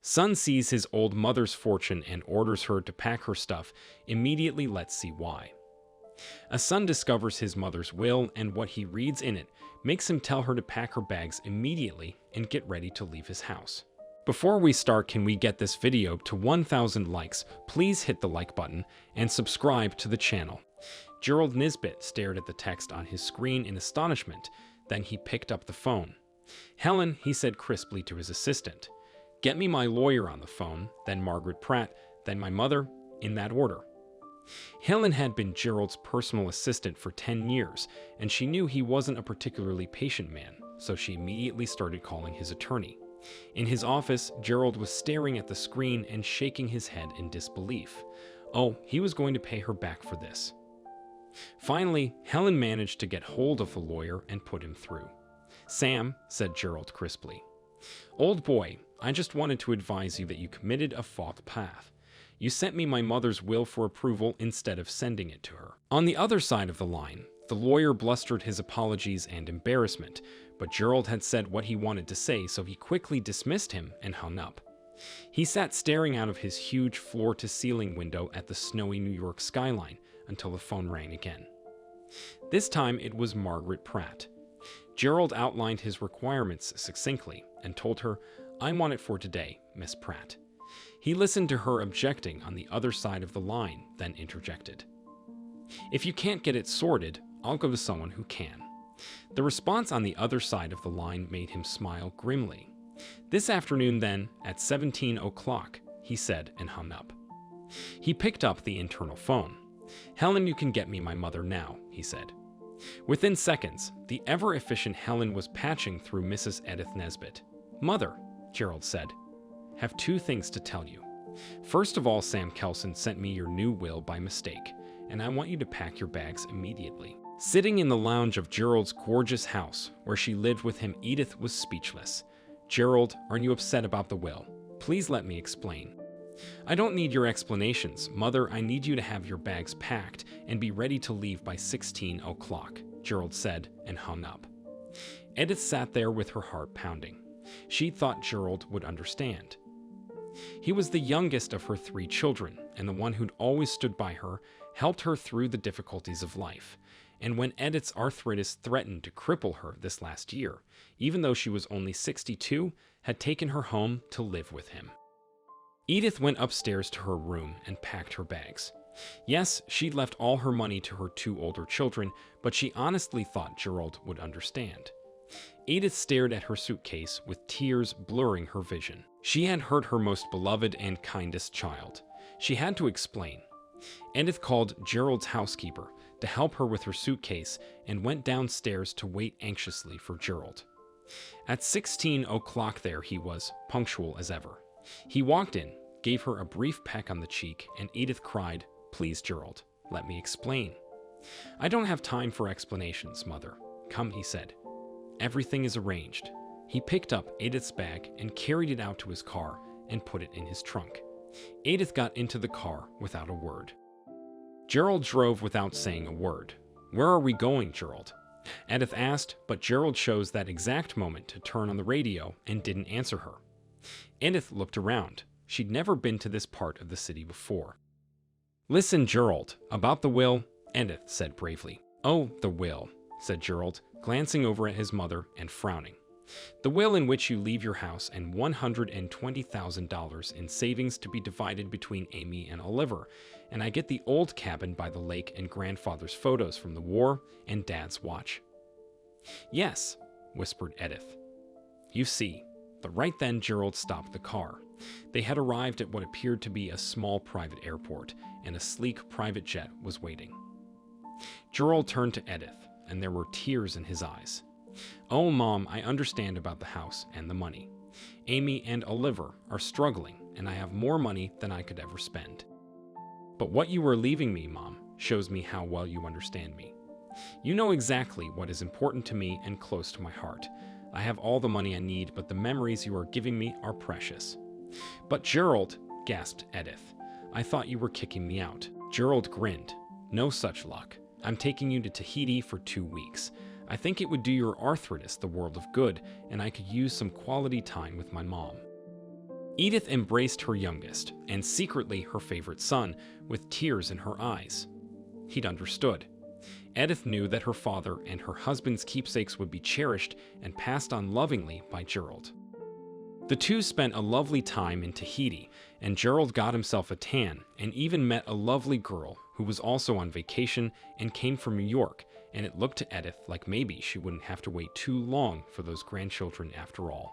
Son sees his old mother's fortune and orders her to pack her stuff. Immediately, let's see why. A son discovers his mother's will, and what he reads in it makes him tell her to pack her bags immediately and get ready to leave his house. Before we start, can we get this video to 1,000 likes? Please hit the like button and subscribe to the channel. Gerald Nizbit stared at the text on his screen in astonishment. Then he picked up the phone. "Helen," he said crisply to his assistant. "Get me my lawyer on the phone, then Margaret Pratt, then my mother, in that order." Helen had been Gerald's personal assistant for 10 years, and she knew he wasn't a particularly patient man, so she immediately started calling his attorney. In his office, Gerald was staring at the screen and shaking his head in disbelief. Oh, he was going to pay her back for this. Finally, Helen managed to get hold of the lawyer and put him through. "Sam," said Gerald crisply. "Old boy, I just wanted to advise you that you committed a false path. You sent me my mother's will for approval instead of sending it to her." On the other side of the line, the lawyer blustered his apologies and embarrassment, but Gerald had said what he wanted to say, so he quickly dismissed him and hung up. He sat staring out of his huge floor-to-ceiling window at the snowy New York skyline until the phone rang again. This time it was Margaret Pratt. Gerald outlined his requirements succinctly and told her, "I want it for today, Miss Pratt." He listened to her objecting on the other side of the line, then interjected, "If you can't get it sorted, I'll go to someone who can." The response on the other side of the line made him smile grimly. "This afternoon then, at 17 o'clock, he said and hung up. He picked up the internal phone. "Helen, you can get me my mother now," he said. Within seconds, the ever-efficient Helen was patching through Mrs. Edith Nizbit. "Mother," Gerald said, "have two things to tell you. First of all, Sam Kelson sent me your new will by mistake, and I want you to pack your bags immediately." Sitting in the lounge of Gerald's gorgeous house, where she lived with him, Edith was speechless. "Gerald, aren't you upset about the will? Please let me explain." "I don't need your explanations, Mother. I need you to have your bags packed and be ready to leave by 16 o'clock, Gerald said and hung up. Edith sat there with her heart pounding. She thought Gerald would understand. He was the youngest of her 3 children, and the one who'd always stood by her, helped her through the difficulties of life. And when Edith's arthritis threatened to cripple her this last year, even though she was only 62, had taken her home to live with him. Edith went upstairs to her room and packed her bags. Yes, she'd left all her money to her 2 older children, but she honestly thought Gerald would understand. Edith stared at her suitcase with tears blurring her vision. She had hurt her most beloved and kindest child. She had to explain. Edith called Gerald's housekeeper to help her with her suitcase and went downstairs to wait anxiously for Gerald. At 16 o'clock there he was, punctual as ever. He walked in, gave her a brief peck on the cheek, and Edith cried, "Please, Gerald, let me explain." "I don't have time for explanations, Mother. Come," he said. "Everything is arranged." He picked up Edith's bag and carried it out to his car and put it in his trunk. Edith got into the car without a word. Gerald drove without saying a word. "Where are we going, Gerald?" Edith asked, but Gerald chose that exact moment to turn on the radio and didn't answer her. Edith looked around. She'd never been to this part of the city before. "Listen, Gerald, about the will," Edith said bravely. "Oh, the will," said Gerald, glancing over at his mother and frowning. "The will in which you leave your house and $120,000 in savings to be divided between Amy and Oliver, and I get the old cabin by the lake and grandfather's photos from the war and Dad's watch." "Yes," whispered Edith. "You see." But right then Gerald stopped the car. They had arrived at what appeared to be a small private airport, and a sleek private jet was waiting. Gerald turned to Edith, and there were tears in his eyes. "Oh, Mom, I understand about the house and the money. Amy and Oliver are struggling, and I have more money than I could ever spend. But what you are leaving me, Mom, shows me how well you understand me. You know exactly what is important to me and close to my heart. I have all the money I need, but the memories you are giving me are precious." "But Gerald," gasped Edith, "I thought you were kicking me out." Gerald grinned. "No such luck. I'm taking you to Tahiti for 2 weeks. I think it would do your arthritis the world of good, and I could use some quality time with my mom." Edith embraced her youngest, and secretly her favorite son, with tears in her eyes. He'd understood. Edith knew that her father and her husband's keepsakes would be cherished and passed on lovingly by Gerald. The two spent a lovely time in Tahiti, and Gerald got himself a tan and even met a lovely girl who was also on vacation and came from New York, and it looked to Edith like maybe she wouldn't have to wait too long for those grandchildren after all.